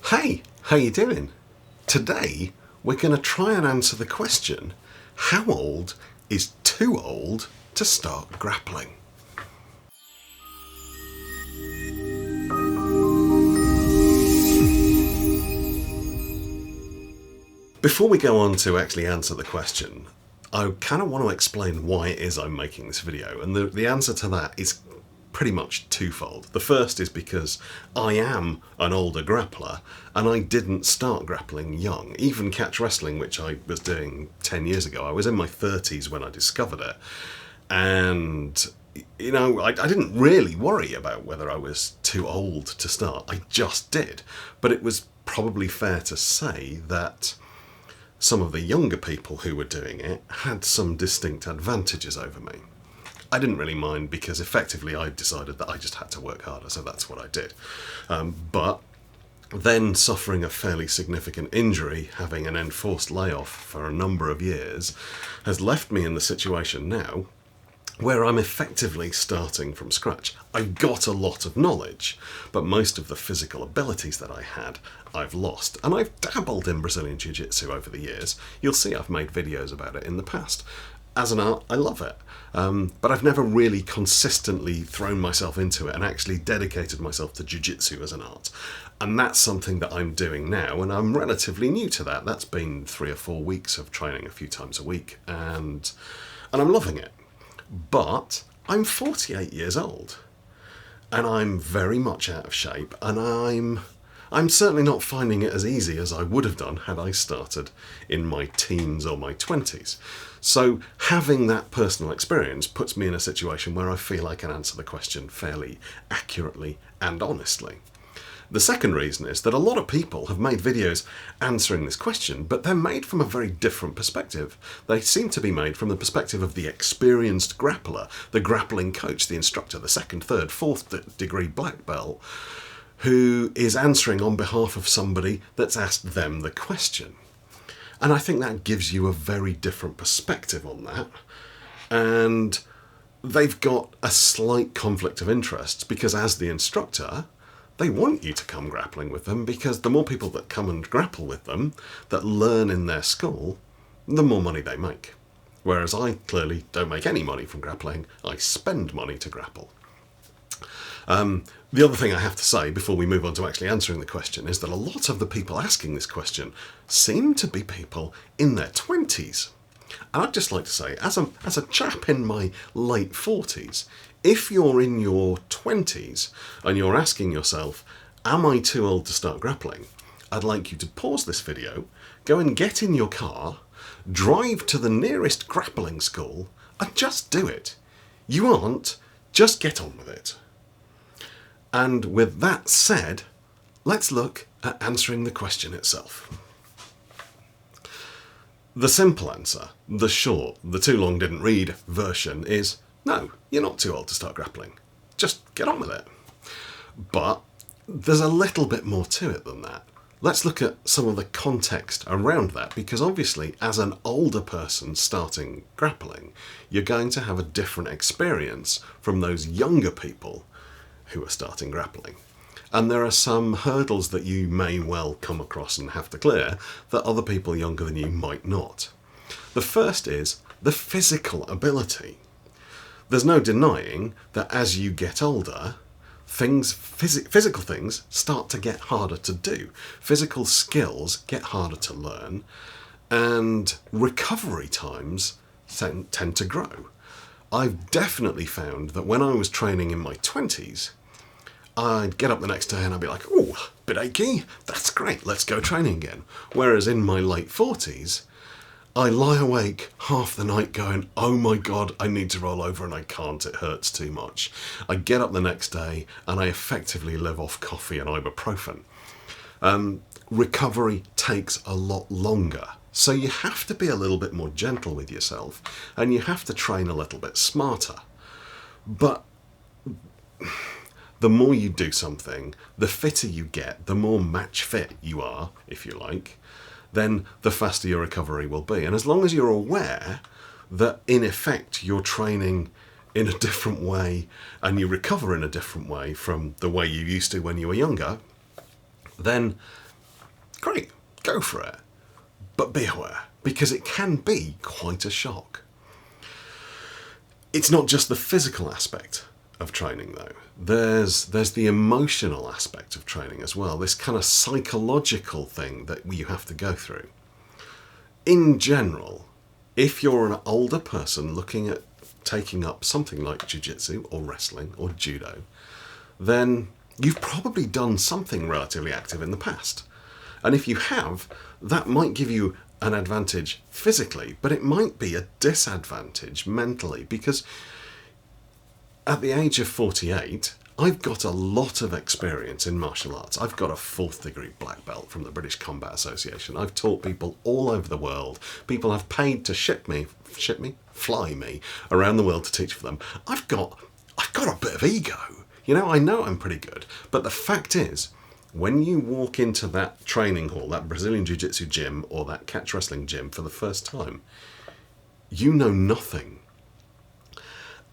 Hey, how you doing? Today we're going to try and answer the question, how old is too old to start grappling? Before we go on to actually answer the question, I kind of want to explain why it is I'm making this video, and the answer to that is pretty much twofold. The first is because I am an older grappler and I didn't start grappling young. Even catch wrestling, which I was doing 10 years ago, I was in my 30s when I discovered it. And you know, I didn't really worry about whether I was too old to start. I just did. But it was probably fair to say that some of the younger people who were doing it had some distinct advantages over me. I didn't really mind because effectively I decided that I just had to work harder, so that's what I did. But then suffering a fairly significant injury, having an enforced layoff for a number of years, has left me in the situation now where I'm effectively starting from scratch. I've got a lot of knowledge, but most of the physical abilities that I had, I've lost. And I've dabbled in Brazilian jiu-jitsu over the years. You'll see I've made videos about it in the past. As an art, I love it. But I've never really consistently thrown myself into it and actually dedicated myself to jiu-jitsu as an art. And that's something that I'm doing now, and I'm relatively new to that. That's been 3 or 4 weeks of training a few times a week, and I'm loving it. But I'm 48 years old, and I'm very much out of shape, and I'm certainly not finding it as easy as I would have done had I started in my teens or my 20s. So having that personal experience puts me in a situation where I feel I can answer the question fairly accurately and honestly. The second reason is that a lot of people have made videos answering this question, but they're made from a very different perspective. They seem to be made from the perspective of the experienced grappler, the grappling coach, the instructor, the 2nd, 3rd, 4th degree black belt, who is answering on behalf of somebody that's asked them the question. And I think that gives you a very different perspective on that. And they've got a slight conflict of interests because as the instructor, they want you to come grappling with them because the more people that come and grapple with them, that learn in their school, the more money they make. Whereas I clearly don't make any money from grappling, I spend money to grapple. The other thing I have to say before we move on to actually answering the question is that a lot of the people asking this question seem to be people in their 20s. And I'd just like to say, as a chap in my late 40s, if you're in your 20s and you're asking yourself, am I too old to start grappling? I'd like you to pause this video, go and get in your car, drive to the nearest grappling school and just do it. You aren't, just get on with it. And with that said, let's look at answering the question itself. The simple answer, the short, the too long didn't read version is, no, you're not too old to start grappling. Just get on with it. But there's a little bit more to it than that. Let's look at some of the context around that, because obviously as an older person starting grappling, you're going to have a different experience from those younger people who are starting grappling. And there are some hurdles that you may well come across and have to clear that other people younger than you might not. The first is the physical ability. There's no denying that as you get older, physical things start to get harder to do. Physical skills get harder to learn, and recovery times tend to grow. I've definitely found that when I was training in my 20s, I'd get up the next day and I'd be like, oh, bit achy, that's great, let's go training again. Whereas in my late 40s, I lie awake half the night going, oh my God, I need to roll over and I can't, it hurts too much. I get up the next day and I effectively live off coffee and ibuprofen. Recovery takes a lot longer. So you have to be a little bit more gentle with yourself and you have to train a little bit smarter. But the more you do something, the fitter you get, the more match fit you are, if you like, then the faster your recovery will be. And as long as you're aware that in effect you're training in a different way and you recover in a different way from the way you used to when you were younger, then great, go for it. But be aware, because it can be quite a shock. It's not just the physical aspect of training though. There's the emotional aspect of training as well, this kind of psychological thing that you have to go through. In general, if you're an older person looking at taking up something like jiu-jitsu or wrestling or judo, then you've probably done something relatively active in the past. And if you have, that might give you an advantage physically, but it might be a disadvantage mentally, because at the age of 48, I've got a lot of experience in martial arts. I've got a 4th degree black belt from the British Combat Association. I've taught people all over the world. People have paid to fly me around the world to teach for them. I've got a bit of ego. You know I'm pretty good. But the fact is, when you walk into that training hall, that Brazilian Jiu-Jitsu gym or that catch wrestling gym for the first time, you know nothing.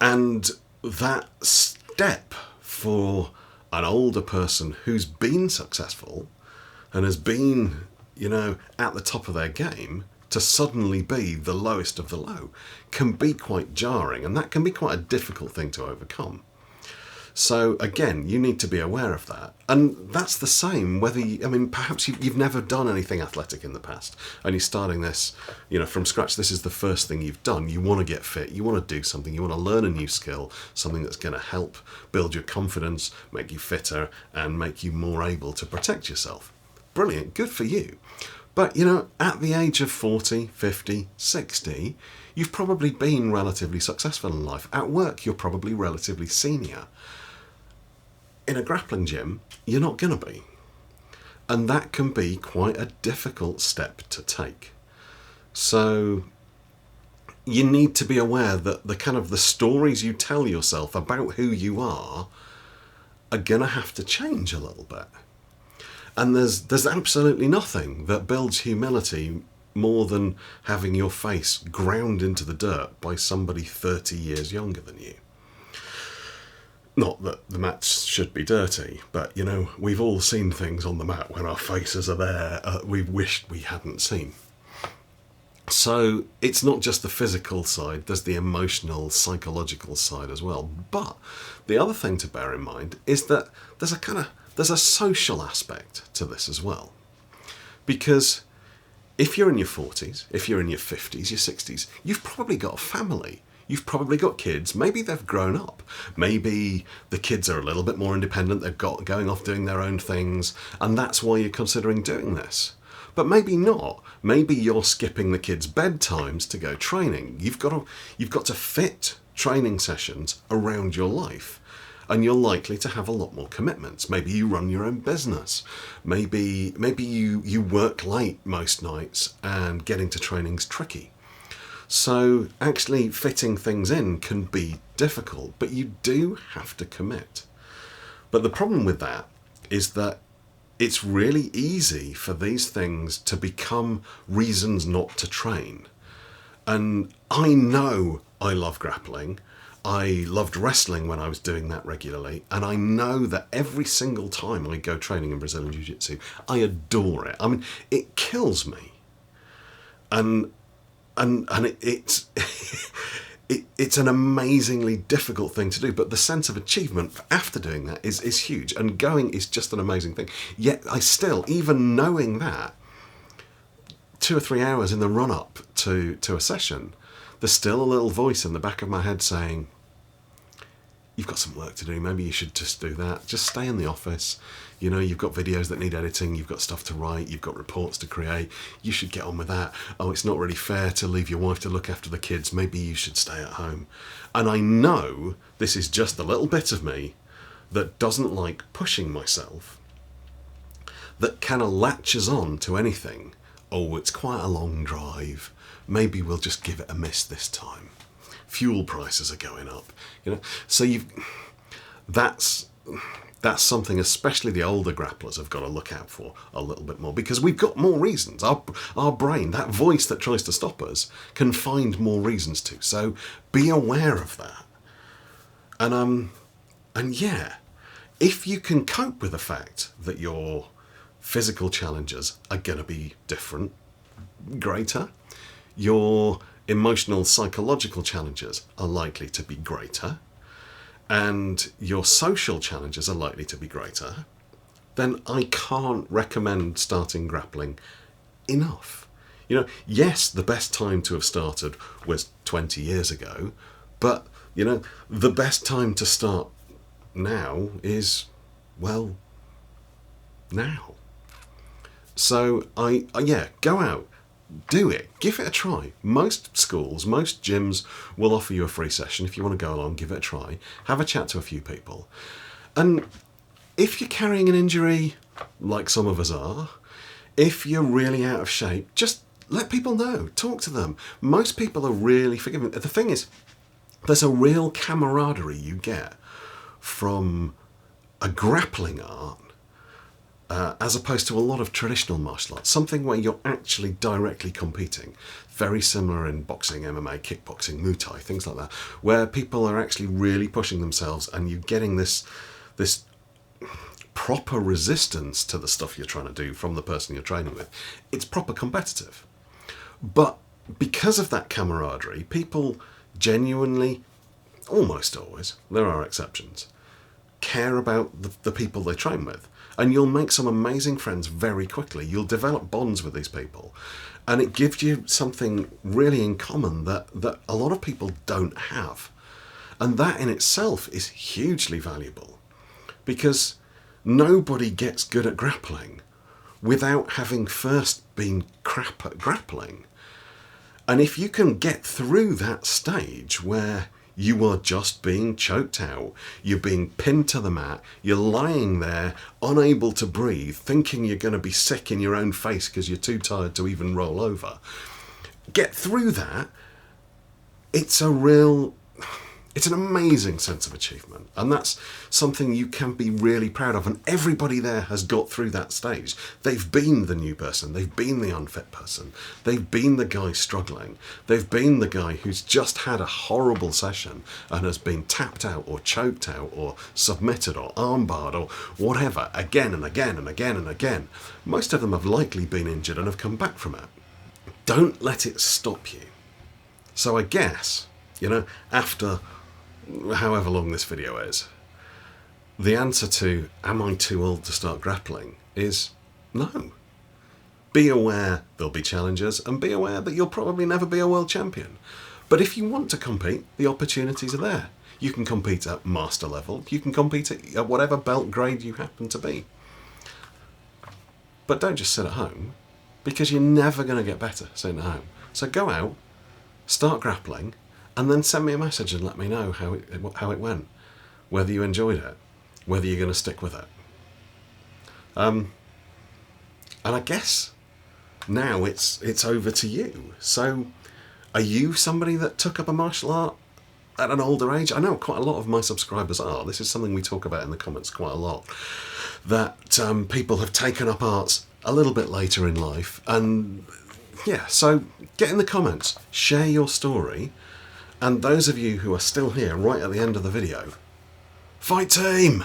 And that step for an older person who's been successful and has been, at the top of their game, to suddenly be the lowest of the low can be quite jarring, and that can be quite a difficult thing to overcome. So again, you need to be aware of that. And that's the same whether perhaps you've never done anything athletic in the past and you're starting this, from scratch. This is the first thing you've done. You want to get fit, you want to do something, you want to learn a new skill, something that's going to help build your confidence, make you fitter, and make you more able to protect yourself. Brilliant, good for you. But, at the age of 40, 50, 60, you've probably been relatively successful in life. At work, you're probably relatively senior. In a grappling gym, you're not going to be. And that can be quite a difficult step to take. So you need to be aware that the stories you tell yourself about who you are going to have to change a little bit. And there's absolutely nothing that builds humility more than having your face ground into the dirt by somebody 30 years younger than you. Not that the mats should be dirty, but, we've all seen things on the mat when our faces are there we've wished we hadn't seen. So it's not just the physical side, there's the emotional, psychological side as well. But the other thing to bear in mind is that there's a social aspect to this as well. Because if you're in your 40s, if you're in your 50s, your 60s, you've probably got a family. You've probably got kids. Maybe they've grown up. Maybe the kids are a little bit more independent. They've got going off doing their own things. And that's why you're considering doing this. But maybe not. Maybe you're skipping the kids' bedtimes to go training. You've got to fit training sessions around your life. And you're likely to have a lot more commitments. Maybe you run your own business. Maybe you work late most nights and getting to training's tricky. So actually fitting things in can be difficult, but you do have to commit. But the problem with that is that it's really easy for these things to become reasons not to train. And I know I love grappling. I loved wrestling when I was doing that regularly. And I know that every single time I go training in Brazilian Jiu-Jitsu, I adore it. It kills me. And it's it's an amazingly difficult thing to do, but the sense of achievement after doing that is huge, and going is just an amazing thing. Yet I still, even knowing that, 2 or 3 hours in the run-up to a session, there's still a little voice in the back of my head saying, you've got some work to do, maybe you should just do that, just stay in the office. You've got videos that need editing, you've got stuff to write, you've got reports to create, you should get on with that. Oh, it's not really fair to leave your wife to look after the kids, maybe you should stay at home. And I know this is just a little bit of me that doesn't like pushing myself, that kind of latches on to anything. Oh, it's quite a long drive, maybe we'll just give it a miss this time. Fuel prices are going up, So that's something especially the older grapplers have got to look out for a little bit more, because we've got more reasons. Our brain, that voice that tries to stop us, can find more reasons to. So be aware of that. And yeah, if you can cope with the fact that you're physical challenges are going to be different, greater. Your emotional, psychological challenges are likely to be greater, and your social challenges are likely to be greater. Then I can't recommend starting grappling enough. You know, yes, the best time to have started was 20 years ago, but, you know, the best time to start now is, well, now. So yeah, go out, do it, give it a try. Most schools, most gyms will offer you a free session. If you want to go along, give it a try, have a chat to a few people. And if you're carrying an injury, like some of us are, if you're really out of shape, just let people know, talk to them. Most people are really forgiving. The thing is, there's a real camaraderie you get from a grappling art as opposed to a lot of traditional martial arts, something where you're actually directly competing. Very similar in boxing, MMA, kickboxing, Muay Thai, things like that, where people are actually really pushing themselves and you're getting this proper resistance to the stuff you're trying to do from the person you're training with. It's proper competitive. But because of that camaraderie, people genuinely, almost always, there are exceptions, care about the people they train with. And you'll make some amazing friends very quickly. You'll develop bonds with these people. And it gives you something really in common that a lot of people don't have. And that in itself is hugely valuable, because nobody gets good at grappling without having first been crap at grappling. And if you can get through that stage where you are just being choked out, you're being pinned to the mat, you're lying there unable to breathe, thinking you're going to be sick in your own face because you're too tired to even roll over, get through that, it's an amazing sense of achievement, and that's something you can be really proud of. And everybody there has got through that stage. They've been the new person, they've been the unfit person, they've been the guy struggling, they've been the guy who's just had a horrible session and has been tapped out or choked out or submitted or armbarred or whatever again and again and again and again. Most of them have likely been injured and have come back from it. Don't let it stop you. So I guess, you know, after however long this video is, the answer to am I too old to start grappling is no. Be aware there'll be challenges, and be aware that you'll probably never be a world champion. But if you want to compete, the opportunities are there. You can compete at master level, you can compete at whatever belt grade you happen to be. But don't just sit at home, because you're never going to get better sitting at home. So go out, start grappling, and then send me a message and let me know how it went, whether you enjoyed it, whether you're going to stick with it. And I guess now it's over to you. So are you somebody that took up a martial art at an older age? I know quite a lot of my subscribers are. This is something we talk about in the comments quite a lot, that people have taken up arts a little bit later in life. And yeah, so get in the comments, share your story. And those of you who are still here right at the end of the video, fight team!